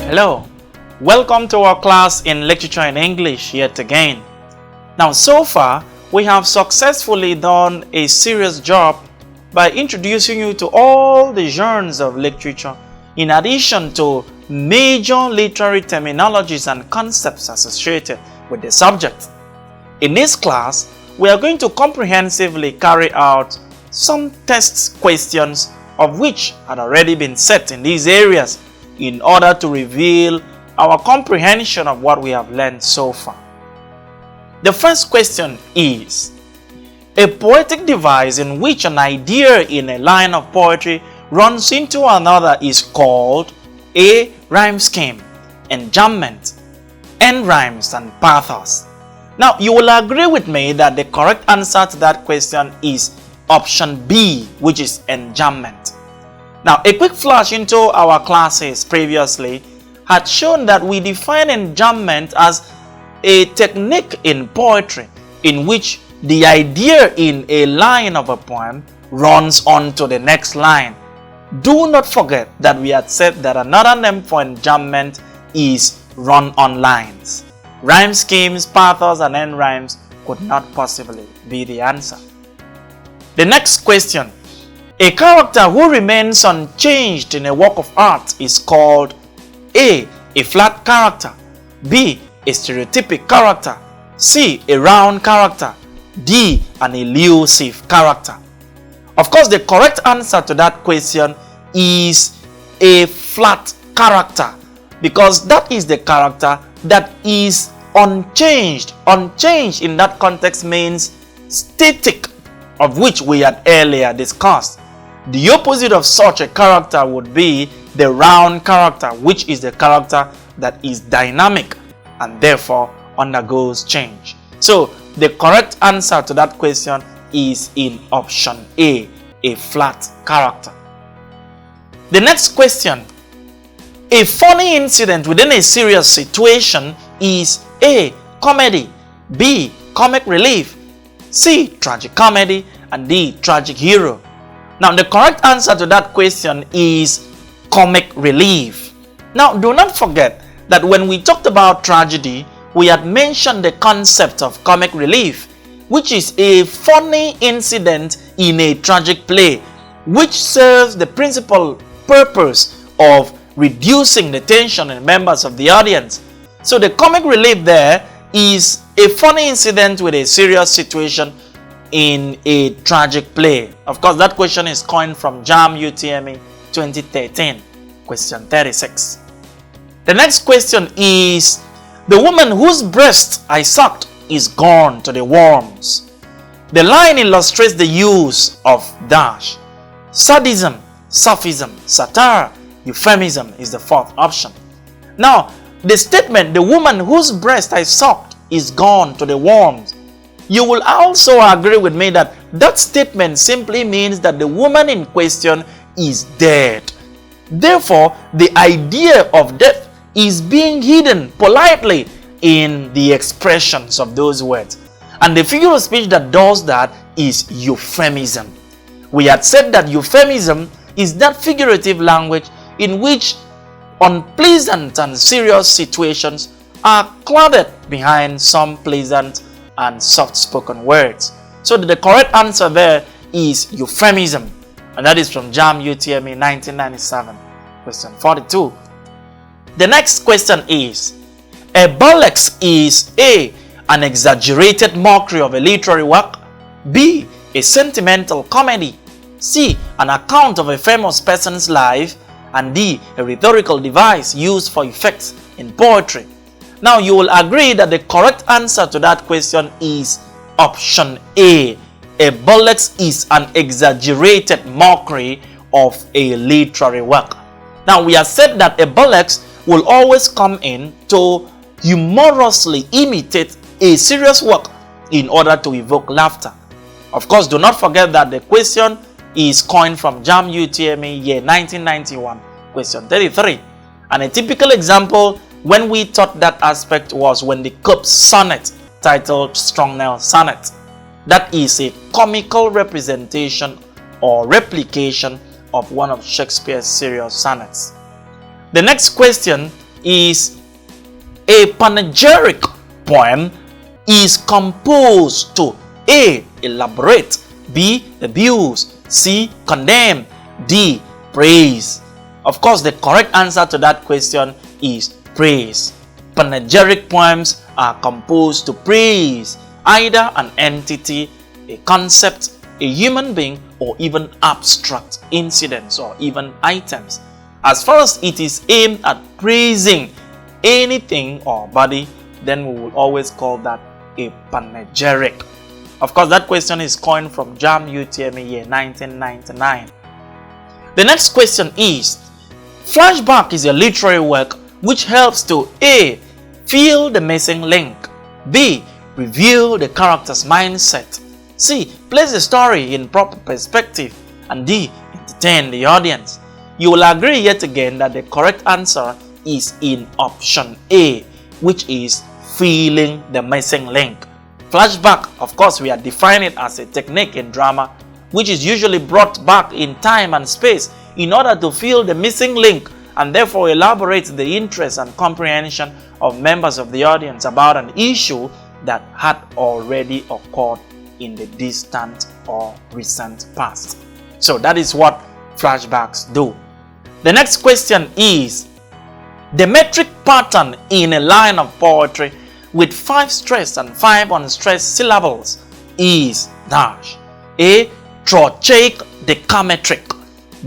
Hello, welcome to our class in Literature in English yet again. Now, so far, we have successfully done a serious job by introducing you to all the genres of literature in addition to major literary terminologies and concepts associated with the subject. In this class, we are going to comprehensively carry out some test questions of which had already been set in these areas in order to reveal our comprehension of what we have learned so far. The first question is, a poetic device in which an idea in a line of poetry runs into another is called A. Rhyme scheme, enjambment, end rhymes, and pathos. Now, you will agree with me that the correct answer to that question is option B, which is enjambment. Now, a quick flash into our classes previously had shown that we define enjambment as a technique in poetry in which the idea in a line of a poem runs on to the next line. Do not forget that we had said that another name for enjambment is run-on lines. Rhyme schemes, pathos, and end rhymes could not possibly be the answer. The next question. A character who remains unchanged in a work of art is called A. a flat character, B. a stereotypic character, C. a round character, D. an elusive character. Of course, the correct answer to that question is a flat character, because that is the character that is unchanged. Unchanged in that context means static, of which we had earlier discussed. The opposite of such a character would be the round character, which is the character that is dynamic and therefore undergoes change. So the correct answer to that question is in option A flat character. The next question. A funny incident within a serious situation is A. comedy, B. comic relief, C. tragic comedy, and D. tragic hero. Now, the correct answer to that question is comic relief. Now, do not forget that when we talked about tragedy, we had mentioned the concept of comic relief, which is a funny incident in a tragic play, which serves the principal purpose of reducing the tension in members of the audience. So the comic relief there is a funny incident with a serious situation in a tragic play. Of course, that question is coined from JAMB UTME 2013, question 36. The next question is, the woman whose breast I sucked is gone to the worms. The line illustrates the use of dash. Sadism, sophism, satire, euphemism is the fourth option. Now, the statement, the woman whose breast I sucked is gone to the worms, you will also agree with me that that statement simply means that the woman in question is dead. Therefore, the idea of death is being hidden politely in the expressions of those words. And the figure of speech that does that is euphemism. We had said that euphemism is that figurative language in which unpleasant and serious situations are clouded behind some pleasant and soft-spoken words. So the correct answer there is euphemism, and that is from JAMB UTME 1997, question 42. The next question is, a burlesque is A. an exaggerated mockery of a literary work, B. a sentimental comedy, C. an account of a famous person's life, and D. a rhetorical device used for effects in poetry. Now, you will agree that the correct answer to that question is option A. A burlesque is an exaggerated mockery of a literary work. Now, we have said that a burlesque will always come in to humorously imitate a serious work in order to evoke laughter. Of course, do not forget that the question is coined from JAMB UTME year 1991, question 33. And a typical example when we taught that aspect was when the Cope's sonnet titled Strongnell Sonnet. That is a comical representation or replication of one of Shakespeare's serious sonnets. The next question is a panegyric poem is composed to A. Elaborate, B. Abuse, C. Condemn, D. Praise. Of course, the correct answer to that question is praise. Panegyric poems are composed to praise either an entity, a concept, a human being, or even abstract incidents or even items. As far as it is aimed at praising anything or body, then we will always call that a panegyric. Of course, that question is coined from JAMB UTME year 1999. The next question is, flashback is a literary work which helps to A. Fill the missing link, B. Reveal the character's mindset, C. Place the story in proper perspective, and D. Entertain the audience. You will agree yet again that the correct answer is in option A, which is filling the missing link. Flashback, of course, we are defining it as a technique in drama which is usually brought back in time and space in order to fill the missing link and therefore elaborate the interest and comprehension of members of the audience about an issue that had already occurred in the distant or recent past. So that is what flashbacks do. The next question is, the metric pattern in a line of poetry with 5 stressed and 5 unstressed syllables is dash. A. Trochaic decametric,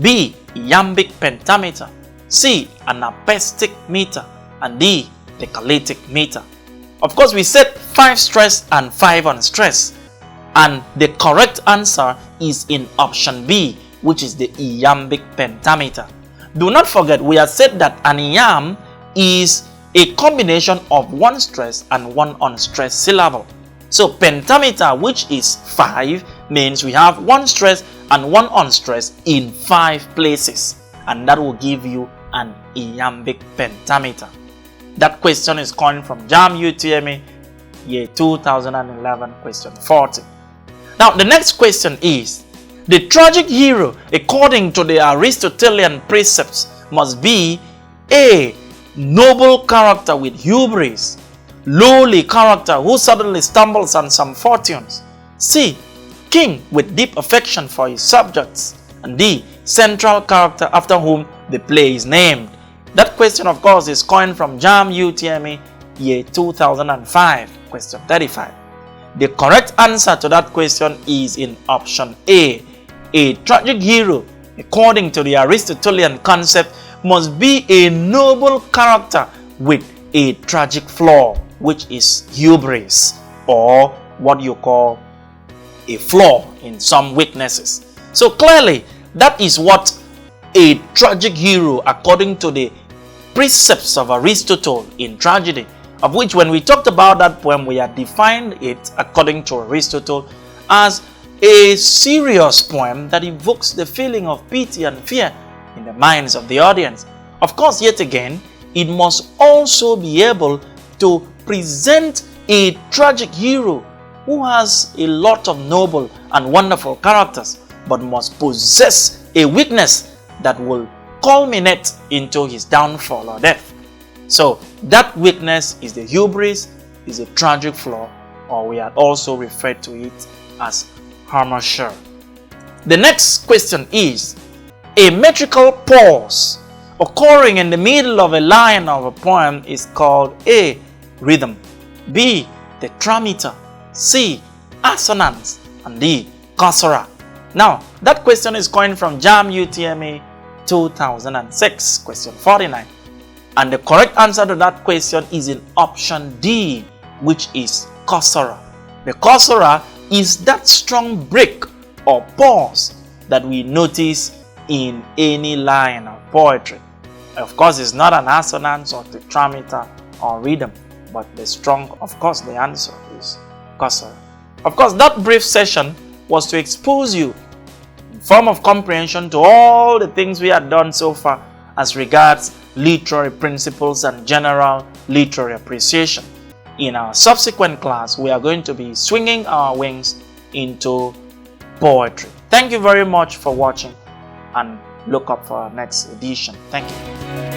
B. Iambic pentameter, C. Anapestic meter, and D. Decalytic meter. Of course, we said 5 stressed and 5 unstressed, and the correct answer is in option B, which is the iambic pentameter. Do not forget, we have said that an iamb is a combination of 1 stressed and 1 unstressed syllable. So pentameter, which is 5, means we have 1 stressed and 1 unstressed in 5 places, and that will give you an iambic pentameter. That question is coined from JAMB UTME year 2011, question 40. Now the next question is, the tragic hero according to the Aristotelian precepts must be A. Noble character with hubris, lowly character who suddenly stumbles on some fortunes, C. King with deep affection for his subjects, and D. Central character after whom the play is named. That question, of course, is coined from JAMB UTME year 2005, question 35. The correct answer to that question is in option A. A tragic hero, according to the Aristotelian concept, must be a noble character with a tragic flaw, which is hubris, or what you call a flaw in some weaknesses. So clearly, that is what a tragic hero, according to the precepts of Aristotle in tragedy, of which when we talked about that poem, we had defined it, according to Aristotle, as a serious poem that evokes the feeling of pity and fear in the minds of the audience. Of course, yet again, it must also be able to present a tragic hero who has a lot of noble and wonderful characters, but must possess a weakness that will culminate into his downfall or death. So that weakness is the hubris, is a tragic flaw, or we had also referred to it as harmacheur. The next question is, a metrical pause occurring in the middle of a line of a poem is called A. Rhythm, B. Tetrameter, C. Assonance, and D. Caesura. Now, that question is coined from JAMB UTME 2006, question 49. And the correct answer to that question is in option D, which is caesura. The caesura is that strong break or pause that we notice in any line of poetry. Of course, it's not an assonance or tetrameter or rhythm, but the strong, of course, the answer is caesura. Of course, that brief session was to expose you in form of comprehension to all the things we had done so far as regards literary principles and general literary appreciation. In our subsequent class, we are going to be swinging our wings into poetry. Thank you very much for watching, and look up for our next edition. Thank you.